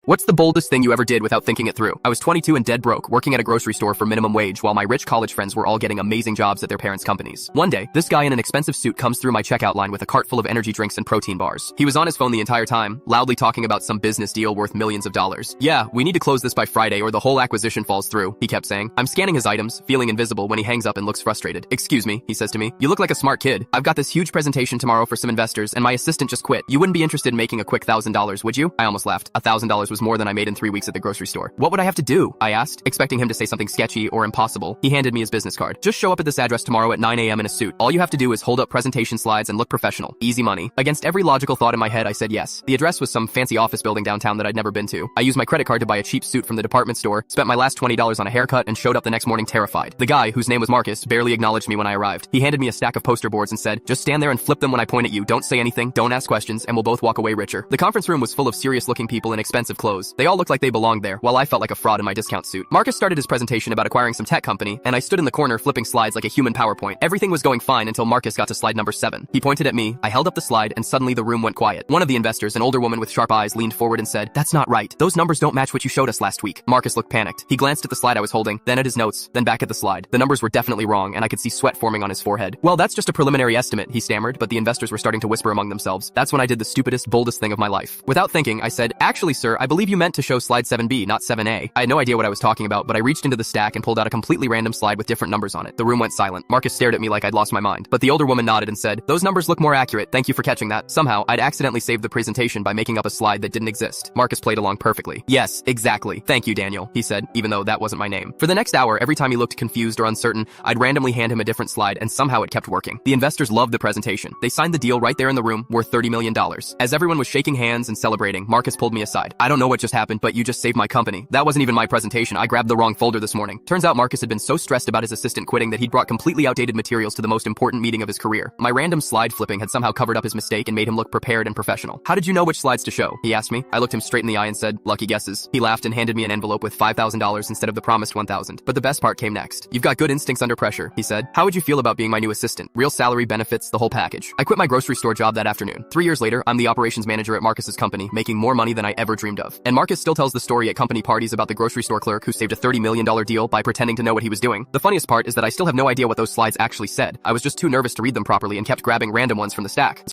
What's the boldest thing you ever did without thinking it through? I was 22 and dead broke, working at a grocery store for minimum wage while my rich college friends were all getting amazing jobs at their parents' companies. One day, this guy in an expensive suit comes through my checkout line with a cart full of energy drinks and protein bars. He was on his phone the entire time, loudly talking about some business deal worth millions of dollars. Yeah, we need to close this by Friday or the whole acquisition falls through, he kept saying. I'm scanning his items, feeling invisible when he hangs up and looks frustrated. Excuse me, he says to me. You look like a smart kid. I've got this huge presentation tomorrow for some investors and my assistant just quit. You wouldn't be interested in making a quick $1,000, would you? I almost laughed. $1,000 was more than I made in 3 weeks at the grocery store. What would I have to do? I asked, expecting him to say something sketchy or impossible. He handed me his business card. Just show up at this address tomorrow at 9 a.m. in a suit. All you have to do is hold up presentation slides and look professional. Easy money. Against every logical thought in my head, I said yes. The address was some fancy office building downtown that I'd never been to. I used my credit card to buy a cheap suit from the department store, spent my last $20 on a haircut, and showed up the next morning terrified. The guy, whose name was Marcus, barely acknowledged me when I arrived. He handed me a stack of poster boards and said, just stand there and flip them when I point at you. Don't say anything, don't ask questions, and we'll both walk away richer. The conference room was full of serious-looking people in expensive clothes. They all looked like they belonged there, while I felt like a fraud in my discount suit. Marcus started his presentation about acquiring some tech company, and I stood in the corner flipping slides like a human PowerPoint. Everything was going fine until Marcus got to slide number 7. He pointed at me, I held up the slide, and suddenly the room went quiet. One of the investors, an older woman with sharp eyes, leaned forward and said, "That's not right. Those numbers don't match what you showed us last week." Marcus looked panicked. He glanced at the slide I was holding, then at his notes, then back at the slide. The numbers were definitely wrong, and I could see sweat forming on his forehead. "Well, that's just a preliminary estimate," he stammered, but the investors were starting to whisper among themselves. That's when I did the stupidest, boldest thing of my life. Without thinking, I said, "Actually, sir, I believe you meant to show slide 7B, not 7A." I had no idea what I was talking about, but I reached into the stack and pulled out a completely random slide with different numbers on it. The room went silent. Marcus stared at me like I'd lost my mind. But the older woman nodded and said, "Those numbers look more accurate. Thank you for catching that." Somehow, I'd accidentally saved the presentation by making up a slide that didn't exist. Marcus played along perfectly. "Yes, exactly. Thank you, Daniel," he said, even though that wasn't my name. For the next hour, every time he looked confused or uncertain, I'd randomly hand him a different slide, and somehow it kept working. The investors loved the presentation. They signed the deal right there in the room, worth $30 million. As everyone was shaking hands and celebrating, Marcus pulled me aside. "I don't know what just happened, but you just saved my company. That wasn't even my presentation. I grabbed the wrong folder this morning." Turns out Marcus had been so stressed about his assistant quitting that he'd brought completely outdated materials to the most important meeting of his career. My random slide flipping had somehow covered up his mistake and made him look prepared and professional. "How did you know which slides to show?" he asked me. I looked him straight in the eye and said, "Lucky guesses." He laughed and handed me an envelope with $5,000 instead of the promised $1,000. But the best part came next. "You've got good instincts under pressure," he said. "How would you feel about being my new assistant? Real salary, benefits, the whole package." I quit my grocery store job that afternoon. 3 years later, I'm the operations manager at Marcus's company, making more money than I ever dreamed of. And Marcus still tells the story at company parties about the grocery store clerk who saved a $30 million deal by pretending to know what he was doing. The funniest part is that I still have no idea what those slides actually said. I was just too nervous to read them properly and kept grabbing random ones from the stack.